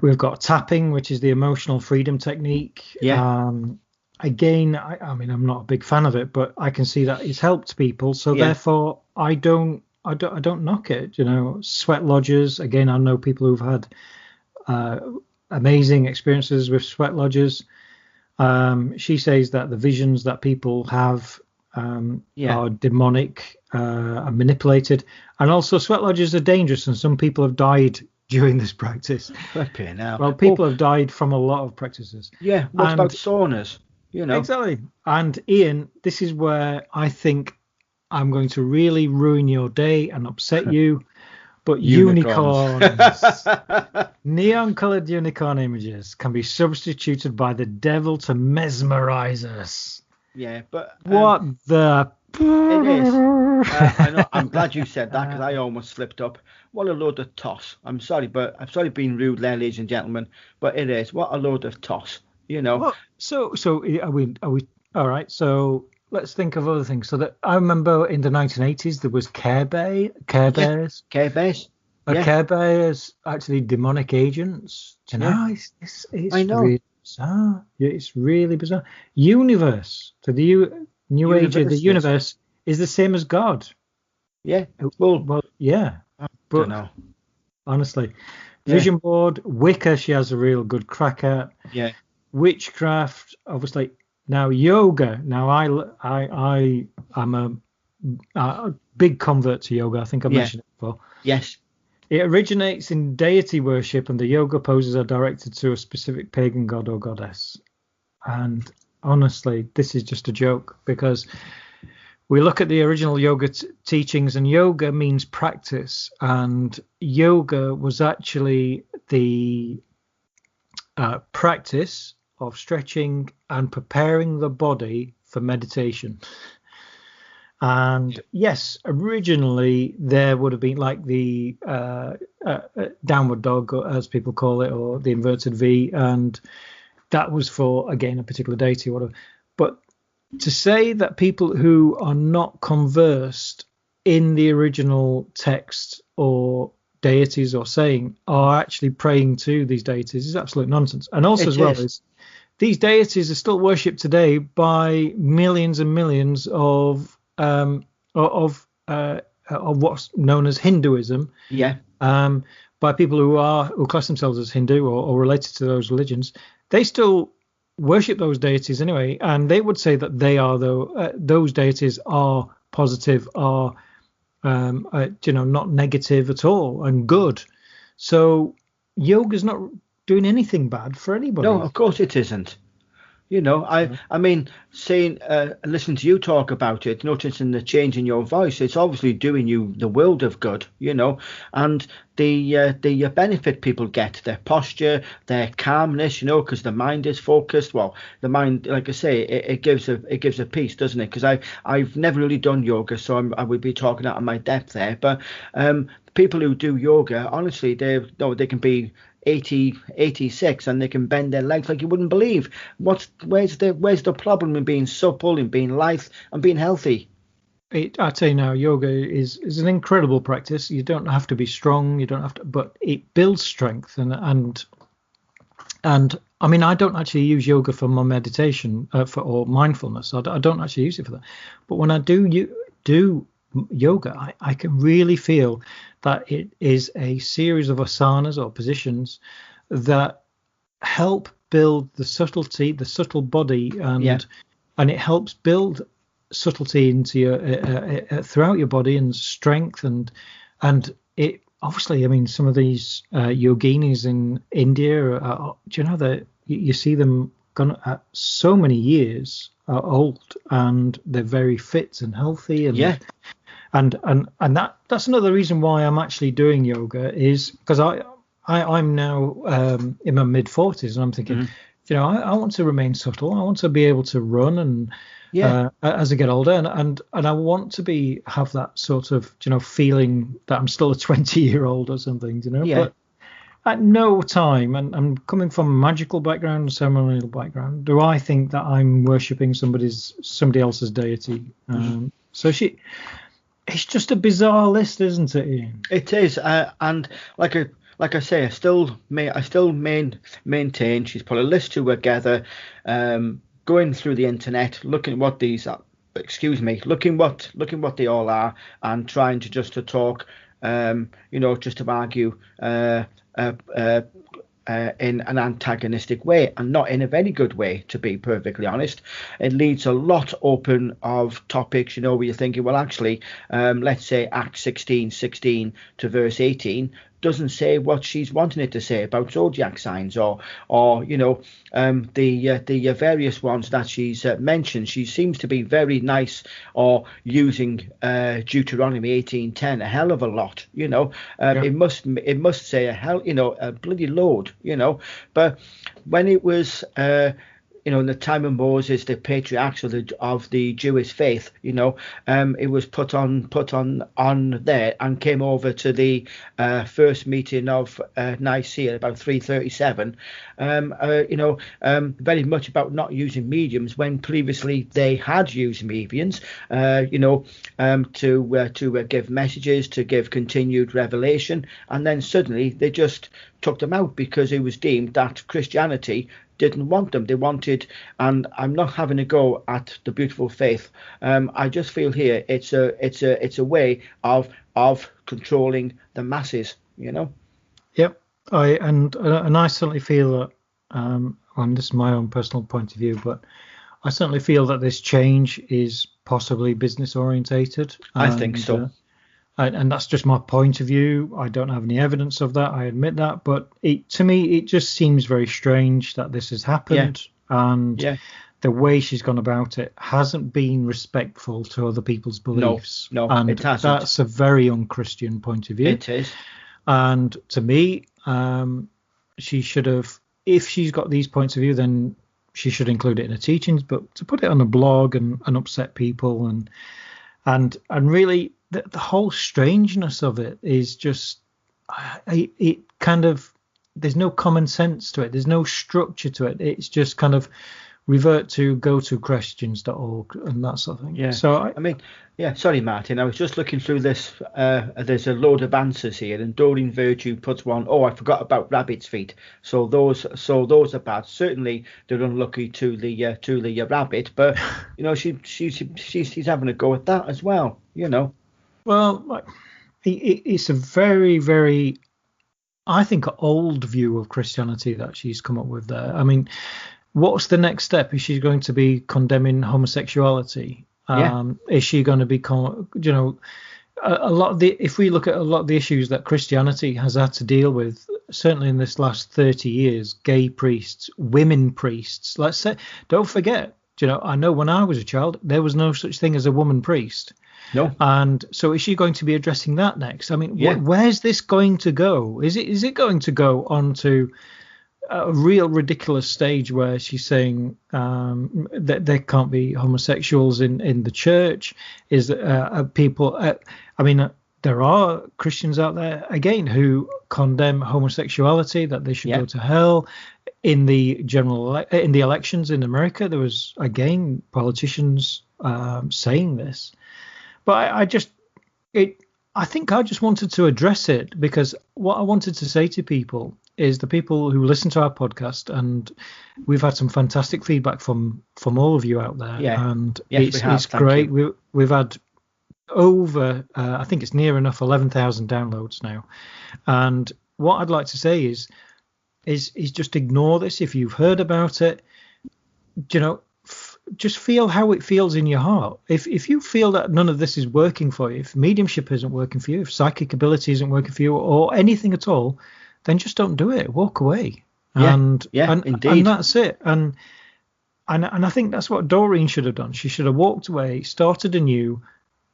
we've got tapping, which is the emotional freedom technique. Again, I mean, I'm not a big fan of it, but I can see that it's helped people, so therefore I don't knock it. Sweat lodges, again, I know people who've had amazing experiences with sweat lodges. She says that the visions that people have are demonic and manipulated, and also sweat lodges are dangerous, and some people have died during this practice. Well, people have died from a lot of practices. What about saunas? Exactly. And Ian, this is where I think I'm going to really ruin your day and upset you, but unicorns. Neon coloured unicorn images can be substituted by the devil to mesmerize us. Yeah, but what the? It is. I'm glad you said that, because I almost slipped up. What a load of toss. I'm sorry being rude there, ladies and gentlemen, but it is. What a load of toss. Well, so are we all right? So let's think of other things. So that I remember in the 1980s there was Care Bears. Care Bears. Care Bears actually demonic agents. Do you know? It's I know. Really bizarre. Yeah, it's really bizarre. Universe. So the New Age of the universe is the same as God. Yeah. Well, yeah. I don't know. Honestly. Vision board, Wicca, she has a real good crack at. Yeah. Witchcraft, obviously. Now yoga. Now I'm a big convert to yoga. I think I've mentioned it before. Yes. It originates in deity worship, and the yoga poses are directed to a specific pagan god or goddess. And honestly, this is just a joke, because we look at the original yoga teachings, and yoga means practice. And yoga was actually the practice of stretching and preparing the body for meditation. And yes, originally there would have been like the downward dog, as people call it, or the inverted V, and that was for, again, a particular deity or whatever. But to say that people who are not conversed in the original text or deities or saying are actually praying to these deities is absolute nonsense. And also, as well, is these deities are still worshipped today by millions and millions of what's known as Hinduism. Yeah. By people who class themselves as Hindu or related to those religions. They still worship those deities anyway, and they would say that they are those deities are positive, are not negative at all and good. So yoga's not doing anything bad for anybody. No, of course it isn't. I mean, listening to you talk about it, noticing the change in your voice, it's obviously doing you the world of good, and the benefit people get, their posture, their calmness, because the mind is focused. Well, the mind, like I say, it gives a peace, doesn't it? Because I've never really done yoga, so I would be talking out of my depth there. But people who do yoga, honestly, they can be 80, 86 and they can bend their legs like you wouldn't believe. Where's the problem in being supple, in being lithe and being healthy? I tell you now, yoga is an incredible practice. You don't have to be strong, you don't have to, but it builds strength and I mean, I don't actually use yoga for my meditation or mindfulness. I don't actually use it for that. But when I do yoga, I can really feel that it is a series of asanas or positions that help build the subtlety, the subtle body, and it helps build subtlety into your throughout your body and strength and it obviously. I mean, some of these yoginis in India, do you know that you see them gone at so many years old and they're very fit and healthy and And that's another reason why I'm actually doing yoga is because I'm now in my mid 40s and I'm thinking, I want to remain subtle. I want to be able to run and as I get older and I want to have that sort of feeling that I'm still a 20-year-old or something, But at no time, and I'm coming from a magical background, a ceremonial background, do I think that I'm worshipping somebody else's deity. It's just a bizarre list, isn't it, Ian? It is, and like I say, I still maintain she's put a list together, going through the internet, looking what these are. Looking what they all are, and trying to talk, just to argue, in an antagonistic way and not in a very good way, to be perfectly honest. It leaves a lot open of topics, where you're thinking, well, actually, let's say Acts 16:16 to verse 18 doesn't say what she's wanting it to say about zodiac signs or the various ones that she's mentioned. She seems to be very nice or using Deuteronomy 18:10 a hell of a lot. It must say a hell, a bloody load. But when it was in the time of Moses, the patriarchs of the Jewish faith, it was put on there and came over to the first meeting of Nicaea about 337. Very much about not using mediums when previously they had used mediums, to give messages, to give continued revelation, and then suddenly they just took them out because it was deemed that Christianity didn't want them. They wanted, and I'm not having a go at the beautiful faith. I just feel here it's a way of controlling the masses. Yep. I certainly feel that, and this is my own personal point of view, but I certainly feel that this change is possibly business orientated. I think so. And that's just my point of view. I don't have any evidence of that. I admit that. But to me, it just seems very strange that this has happened. Yeah. And the way she's gone about it hasn't been respectful to other people's beliefs. No, and it hasn't. That's a very unchristian point of view. It is. And to me, she should have, if she's got these points of view, then she should include it in her teachings. But to put it on a blog and upset people and really, the whole strangeness of it is just, it kind of, there's no common sense to it. There's no structure to it. It's just kind of, revert to go-to-questions.org and that sort of thing. Yeah. So I mean, yeah, sorry, Martin. I was just looking through this. There's a load of answers here, and Doreen Virtue puts one. Oh, I forgot about rabbit's feet. So those are bad. Certainly, they're unlucky to the rabbit, but she's having a go at that as well. Well, it's a very, very, I think, old view of Christianity that she's come up with there. I mean, what's the next step? Is she going to be condemning homosexuality? Is she going to be, a lot of if we look at a lot of the issues that Christianity has had to deal with, certainly in this last 30 years, gay priests, women priests, let's say, don't forget, I know when I was a child, there was no such thing as a woman priest. No. And so is she going to be addressing that next? I mean, where's this going to go? Is it going to go on to a real ridiculous stage where she's saying that there can't be homosexuals in the church? Is that people? There are Christians out there again who condemn homosexuality, that they should go to hell. In the in the elections in America, there was again politicians saying this. But I think I just wanted to address it, because what I wanted to say to people is, the people who listen to our podcast, and we've had some fantastic feedback from all of you out there. Yeah. And yes, it's great. We've had over, I think it's near enough 11,000 downloads now. And what I'd like to say is just ignore this. If you've heard about it, just feel how it feels in your heart. If you feel that none of this is working for you, if mediumship isn't working for you, if psychic ability isn't working for you, or anything at all, then just don't do it. Walk away. And indeed. And that's it. And I think that's what Doreen should have done. She should have walked away, started anew,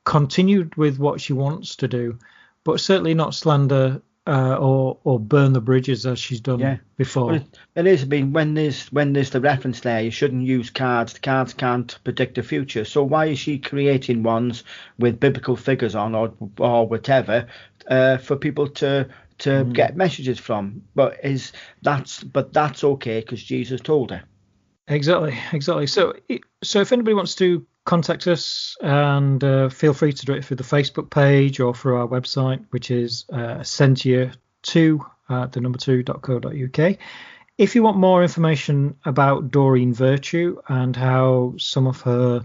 continued with what she wants to do, but certainly not slander or burn the bridges as she's done before. Well, it is. I mean, when there's the reference there, you shouldn't use cards. The cards can't predict the future. So why is she creating ones with biblical figures on or whatever for people to get messages from? But that's okay, because Jesus told her. Exactly. So if anybody wants to contact us, and feel free to do it through the Facebook page or through our website, which is Essentia 2, the number 2.co.uk. If you want more information about Doreen Virtue and how some of her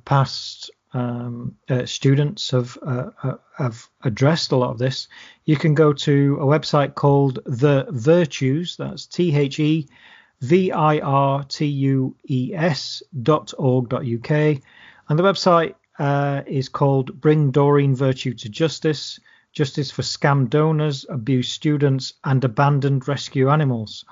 past students have addressed a lot of this, you can go to a website called The Virtues. That's TheVirtues.org.uk, and the website is called Bring Doreen Virtue to Justice for Scam Donors, Abused Students, and Abandoned Rescue Animals.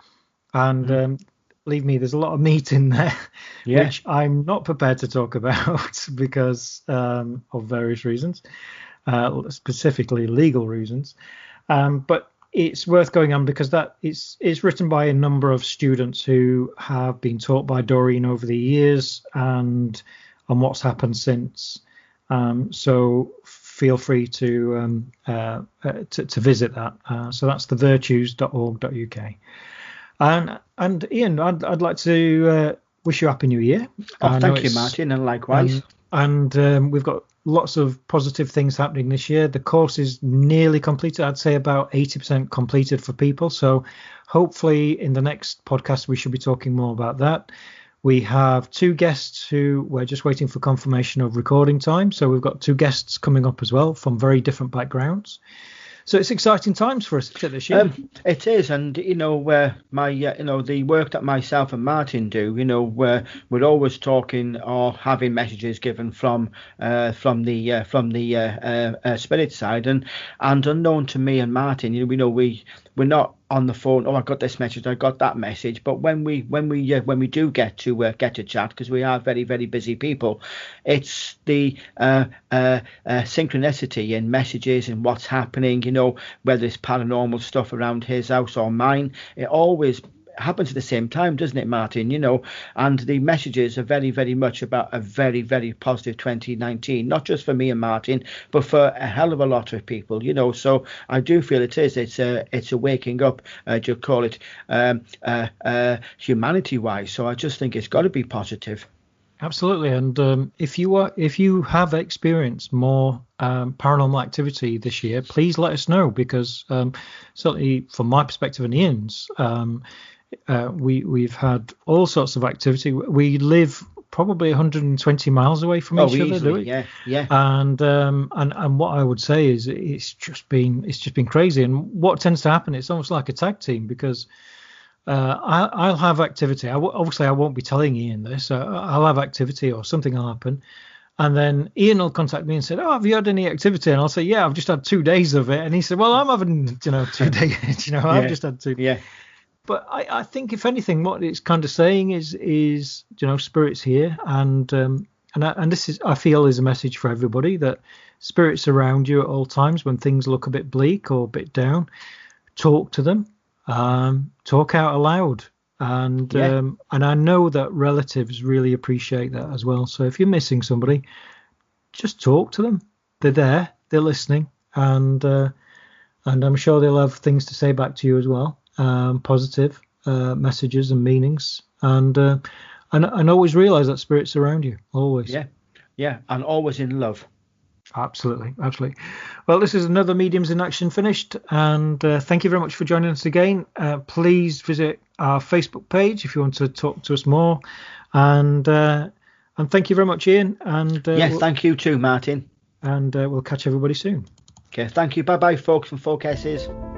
And believe me, there's a lot of meat in there, which I'm not prepared to talk about because of various reasons, specifically legal reasons. But it's worth going on, because that it's written by a number of students who have been taught by Doreen over the years and on what's happened since. So feel free to visit that. So that's thevirtues.org.uk. And Ian, I'd like to wish you a happy new year. Thank you, Martin, and likewise. And we've got lots of positive things happening this year. The course is nearly completed. I'd say about 80% completed for people. So hopefully in the next podcast, we should be talking more about that. We have 2 guests who we're just waiting for confirmation of recording time. So we've got 2 guests coming up as well from very different backgrounds. So it's exciting times for us this year. It is, and my the work that myself and Martin do, we're always talking or having messages given from the spirit side, and unknown to me and Martin, we're not on the phone. Oh, I got this message, I got that message. But when we do get to chat, because we are very, very busy people, it's the synchronicity in messages and what's happening. Whether it's paranormal stuff around his house or mine, it always happens at the same time, doesn't it, Martin? And the messages are very, very much about a very, very positive 2019, not just for me and Martin, but for a hell of a lot of people, So I do feel it's a waking up, to call it, humanity-wise. So I just think it's got to be positive. Absolutely, and if you have experienced more paranormal activity this year, please let us know, because certainly from my perspective and Ian's, we've had all sorts of activity. We live probably 120 miles away from each other, do we? Yeah. And what I would say is it's just been crazy. And what tends to happen, it's almost like a tag team, because I'll have activity. Obviously, I won't be telling Ian this. I'll have activity or something will happen. And then Ian will contact me and say, "Oh, have you had any activity?" And I'll say, "Yeah, I've just had 2 days of it." And he said, "Well, I'm having, 2 days, I've just had 2. Yeah. But I think, if anything, what it's kind of saying is spirit's here. And this is, I feel, is a message for everybody, that spirit's around you at all times when things look a bit bleak or a bit down. Talk to them. Talk out aloud, and I know that relatives really appreciate that as well. So if you're missing somebody, just talk to them. They're there, they're listening, and I'm sure they'll have things to say back to you as well, positive messages and meanings, and always realize that spirit's around you, always. Yeah, and always in love. Absolutely. Well, this is another Mediums in Action finished, and thank you very much for joining us again. Please visit our Facebook page if you want to talk to us more, and thank you very much, Ian. And thank you too, Martin. And we'll catch everybody soon. Okay, thank you. Bye, folks from 4Ks.